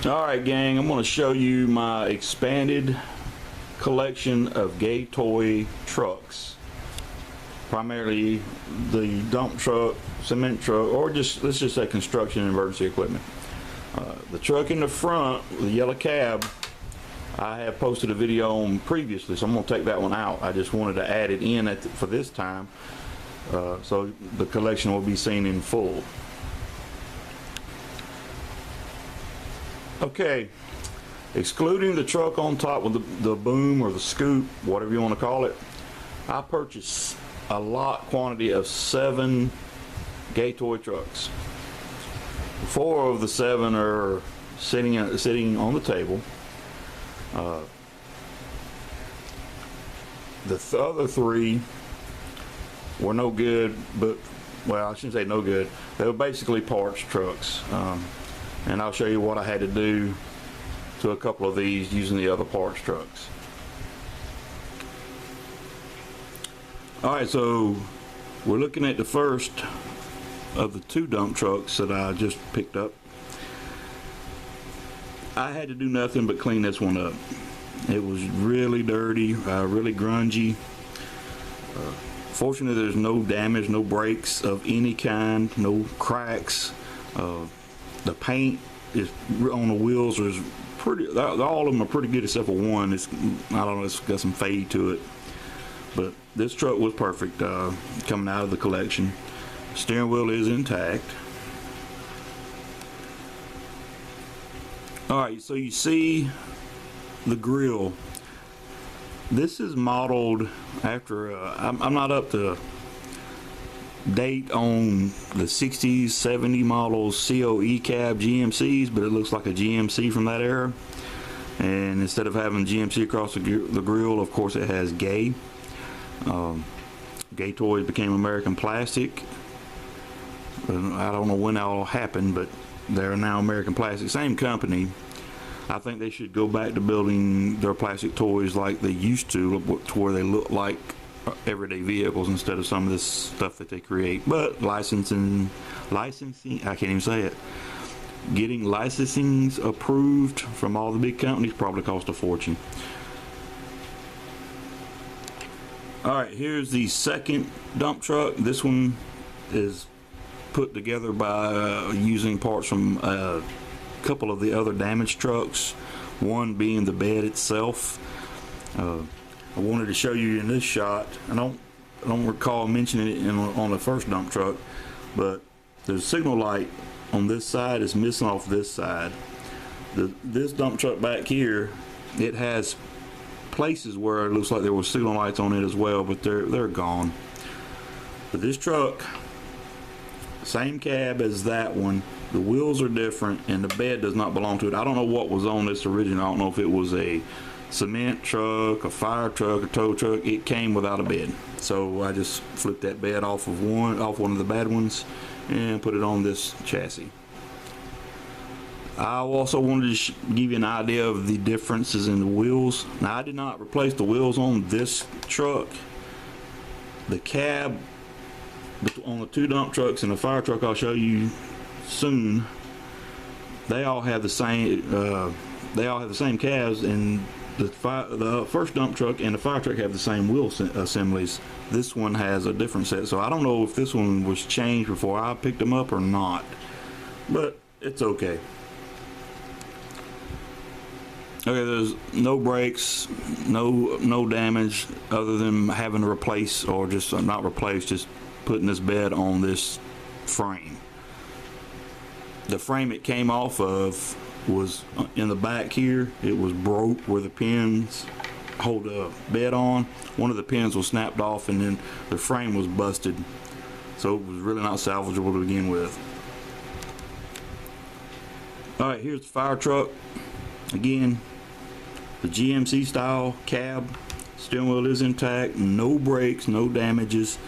Alright gang, I'm going to show you my expanded collection of gay toy trucks. Primarily the dump truck, cement truck, or let's just say construction and emergency equipment. The truck in the front, the yellow cab, I have posted a video on previously, so I'm going to take that one out. I just wanted to add it in for this time, so the collection will be seen in full. Okay, excluding the truck on top with the boom or the scoop, whatever you want to call it, I purchased a lot quantity of 7 gay toy trucks. 4 of the 7 are sitting on the table. The other 3 were no good, but, well, I shouldn't say no good. They were basically parts trucks. And I'll show you what I had to do to a couple of these using the other parts trucks. Alright, so we're looking at the first of the 2 dump trucks that I just picked up. I had to do nothing but clean this one up. It was really dirty, really grungy. Fortunately, there's no damage, no breaks of any kind, no cracks. The paint is on the wheels is pretty. All of them are pretty good except for one. I don't know. It's got some fade to it. But this truck was perfect coming out of the collection. Steering wheel is intact. All right. So you see the grill. This is modeled after. I'm not up to date on the 60s 70 models COE cab GMCs, but it looks like a GMC from that era. And instead of having GMC across the grill, of course it has gay. Gay toys became American Plastic. I don't know when that all happened, but they're now American Plastic, same company. I think they should go back to building their plastic toys like they used to where they look like everyday vehicles instead of some of this stuff that they create. But licensing, I can't even say it. Getting licensings approved from all the big companies probably cost a fortune. Alright, here's the second dump truck. This one is put together by using parts from a couple of the other damaged trucks, one being the bed itself. I wanted to show you in this shot. I don't recall mentioning it on the first dump truck, but the signal light on this side is missing off this side. This dump truck back here, it has places where it looks like there were signal lights on it as well, but they're gone. But this truck, same cab as that one. The wheels are different, and the bed does not belong to it. I don't know what was on this original. I don't know if it was a cement truck, a fire truck, a tow truck. It came without a bed, so I just flipped that bed off one of the bad ones and put it on this chassis. I also wanted to give you an idea of the differences in the wheels. Now, I did not replace the wheels on this truck. The cab on the 2 dump trucks and the fire truck I'll show you soon, they all have the same cabs, and the first dump truck and the fire truck have the same wheel assemblies. This one has a different set, so I don't know if this one was changed before I picked them up or not, but it's okay. Okay, there's no breaks, no damage other than having to replace, or just not replace, just putting this bed on this frame. The frame it came off of was in the back here. It was broke where the pins hold the bed on. One of the pins was snapped off, and then the frame was busted, so it was really not salvageable to begin with. Alright, here's the fire truck. Again, the GMC style cab. Steering wheel is intact, no breaks, no damages.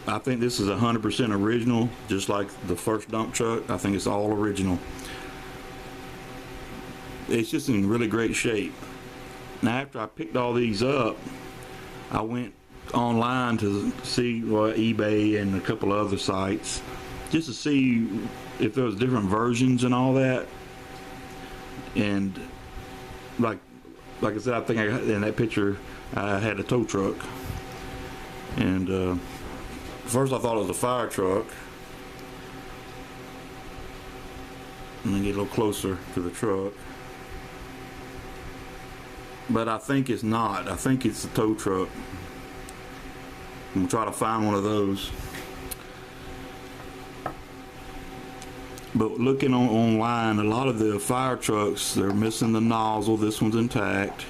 I think this is 100% original, just like the first dump truck. I think it's all original. It's just in really great shape. Now, after I picked all these up, I went online to see eBay and a couple of other sites just to see if there was different versions and all that. And like I said, I think in that picture I had a tow truck, and first I thought it was a fire truck. Let me get a little closer to the truck, but I think it's not. I think it's a tow truck. I'm gonna try to find one of those. But looking online, a lot of the fire trucks, they're missing the nozzle. This one's intact.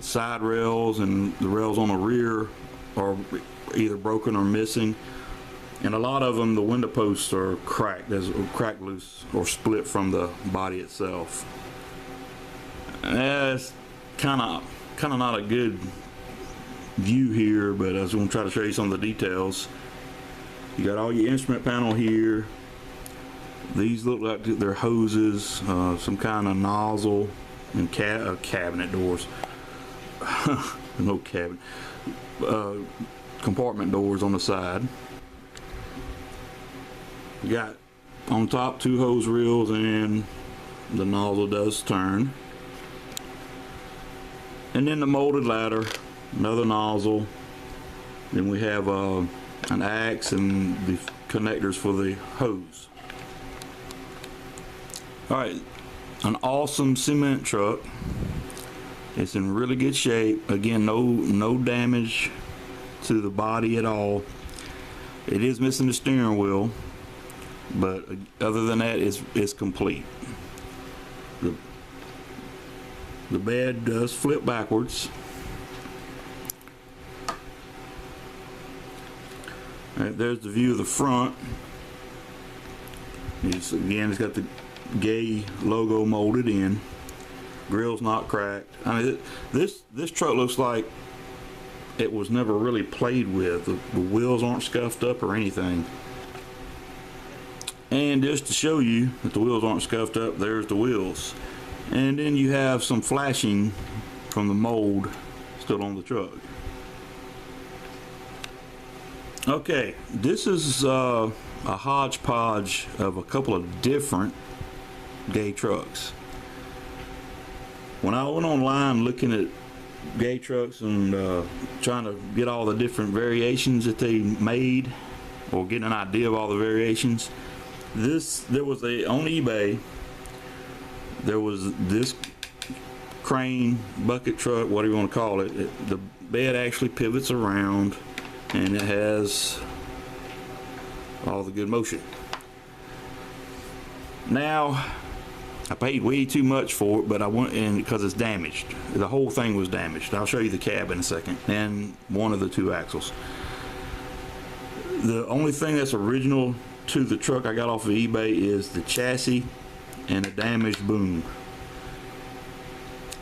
Side rails and the rails on the rear are either broken or missing. And a lot of them, the window posts are cracked. There's cracked loose or split from the body itself. It's kind of not a good view here, but I was going to try to show you some of the details. You got all your instrument panel here. These look like they're hoses, some kind of nozzle, and cabinet doors. No cabinet. Compartment doors on the side. You got on top 2 hose reels, and the nozzle does turn. And then the molded ladder, another nozzle. Then we have an axe and the connectors for the hose. Alright, an awesome cement truck. It's in really good shape. Again, no damage to the body at all. It is missing the steering wheel, but other than that, it's complete. The bed does flip backwards. Alright, there's the view of the front. Again, it's got the Gay logo molded in. Grill's not cracked. I mean, this truck looks like it was never really played with. The wheels aren't scuffed up or anything. And just to show you that the wheels aren't scuffed up, there's the wheels. And then you have some flashing from the mold still on the truck. Okay, this is a hodgepodge of a couple of different Gay trucks. When I went online looking at Gay trucks and trying to get all the different variations that they made, or getting an idea of all the variations, there was on eBay, there was this crane bucket truck, whatever you want to call it. The bed actually pivots around, and it has all the good motion. Now, I paid way too much for it, but I went in because it's damaged. The whole thing was damaged. I'll show you the cab in a second, and one of the 2 axles. The only thing that's original to the truck I got off of eBay is the chassis and a damaged boom.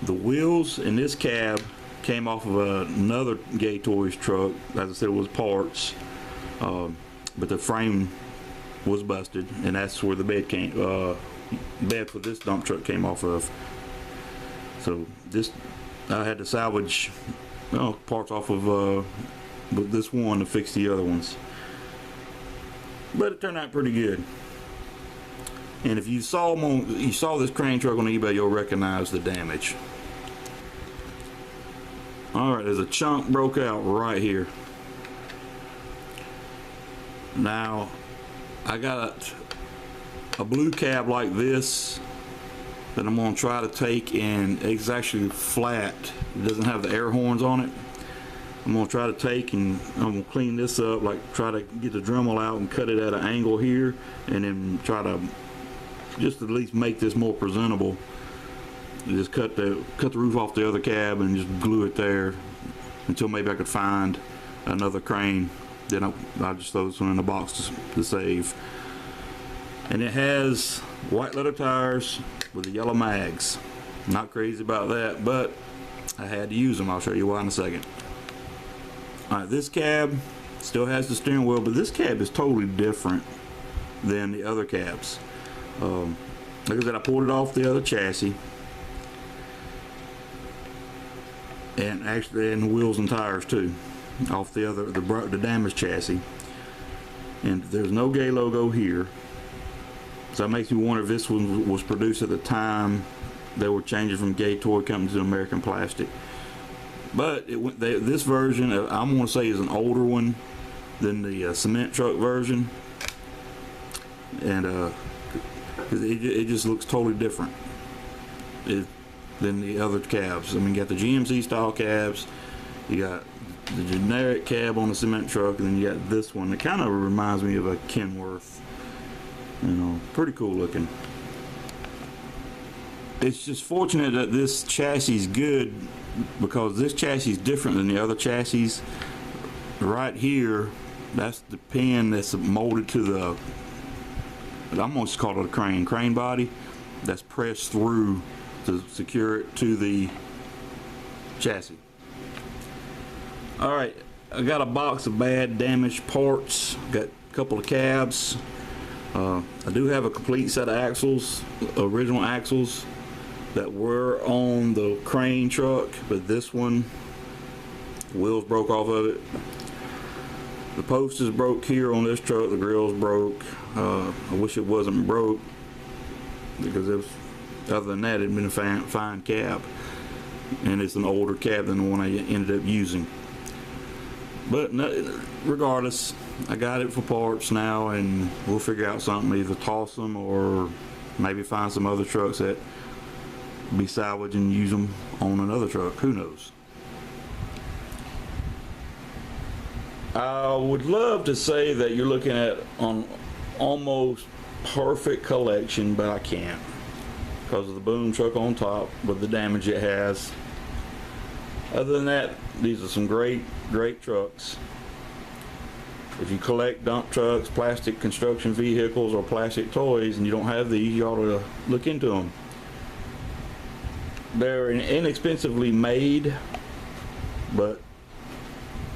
The wheels in this cab came off of another Gay Toys truck. As I said, it was parts, but the frame was busted, and that's where the bed came. Bed for this dump truck came off of. So this, I had to salvage parts off of this one to fix the other ones, but it turned out pretty good. And if you saw this crane truck on eBay, you'll recognize the damage. Alright, there's a chunk broke out right here. Now I got a blue cab like this that I'm going to try to take, and it's actually flat. It doesn't have the air horns on it. I'm going to try to take and I'm going to clean this up, like try to get the Dremel out and cut it at an angle here, and then try to just at least make this more presentable. Just cut the roof off the other cab and just glue it there until maybe I could find another crane. Then I'll just throw this one in the box to save. And it has white leather tires with the yellow mags. Not crazy about that, but I had to use them. I'll show you why in a second. Alright, this cab still has the steering wheel, but this cab is totally different than the other cabs. Like I said, I pulled it off the other chassis, and actually, and wheels and tires too, off the damaged chassis. and there's no Gay logo here. So that makes me wonder if this one was produced at the time they were changing from Gay Toy Company to American Plastic. But this version, I'm going to say, is an older one than the cement truck version, and cause it just looks totally different than the other cabs. I mean, you got the GMC style cabs, you got the generic cab on the cement truck, and then you got this one. It kind of reminds me of a Kenworth. You know, pretty cool looking. It's just fortunate that this chassis is good, because this chassis is different than the other chassis. Right here, that's the pin that's molded to the, I'm going to call it a crane body, that's pressed through to secure it to the chassis. Alright, I got a box of bad damaged parts. Got a couple of cabs. I do have a complete set of axles, original axles, that were on the crane truck, but this one, wheels broke off of it. The post is broke here on this truck, the grill's broke. I wish it wasn't broke, because it was, other than that, it'd been a fine cab, and it's an older cab than the one I ended up using. But regardless, I got it for parts now, and we'll figure out something, either toss them or maybe find some other trucks that be salvaged and use them on another truck. Who knows? I would love to say that you're looking at an almost perfect collection, but I can't, because of the boom truck on top with the damage it has. Other than that, these are some great trucks. If you collect dump trucks, plastic construction vehicles, or plastic toys, and you don't have these, you ought to look into them. They're inexpensively made, but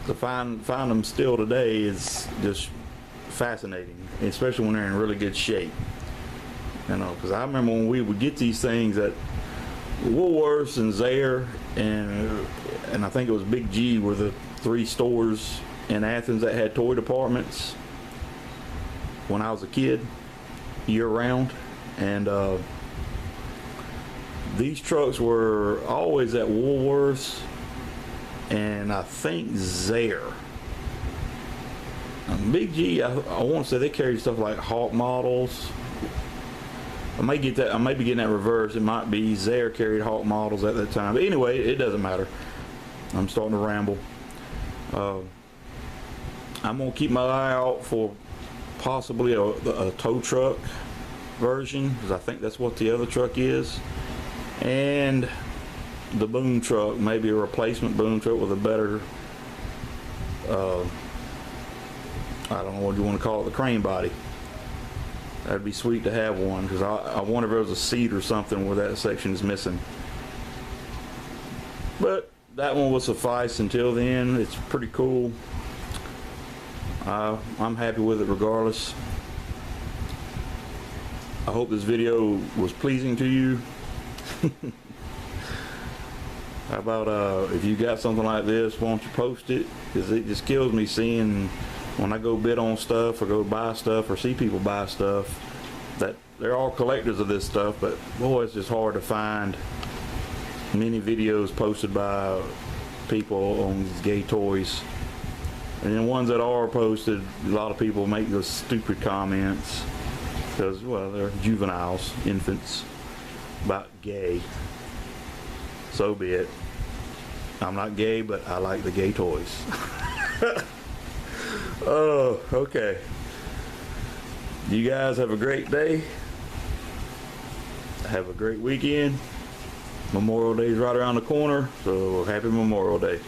to find them still today is just fascinating, especially when they're in really good shape. You know, because I remember when we would get these things at Woolworths and Zayre, and I think it was Big G were the 3 stores in Athens that had toy departments when I was a kid, year round. And these trucks were always at Woolworths, and I think Zayre. Big G, I want to say they carried stuff like Hawk models. I may get that. I may be getting that reversed. It might be Zayre carried Hawk models at that time. But anyway, it doesn't matter. I'm starting to ramble. I'm gonna keep my eye out for possibly a tow truck version, because I think that's what the other truck is, and the boom truck, maybe a replacement boom truck with a better, I don't know what you want to call it, the crane body. That'd be sweet to have one, because I wonder if there was a seat or something where that section is missing. But that one will suffice until then. It's pretty cool. I'm happy with it regardless. I hope this video was pleasing to you. How about if you got something like this, why don't you post it? Because it just kills me seeing when I go bid on stuff or go buy stuff or see people buy stuff that they're all collectors of this stuff, but boy, it's just hard to find many videos posted by people on these gay toys. And then ones that are posted, a lot of people make those stupid comments because, well, they're juveniles, infants, about gay. So be it. I'm not gay, but I like the gay toys. Oh, okay. You guys have a great day. Have a great weekend. Memorial Day is right around the corner, so happy Memorial Day.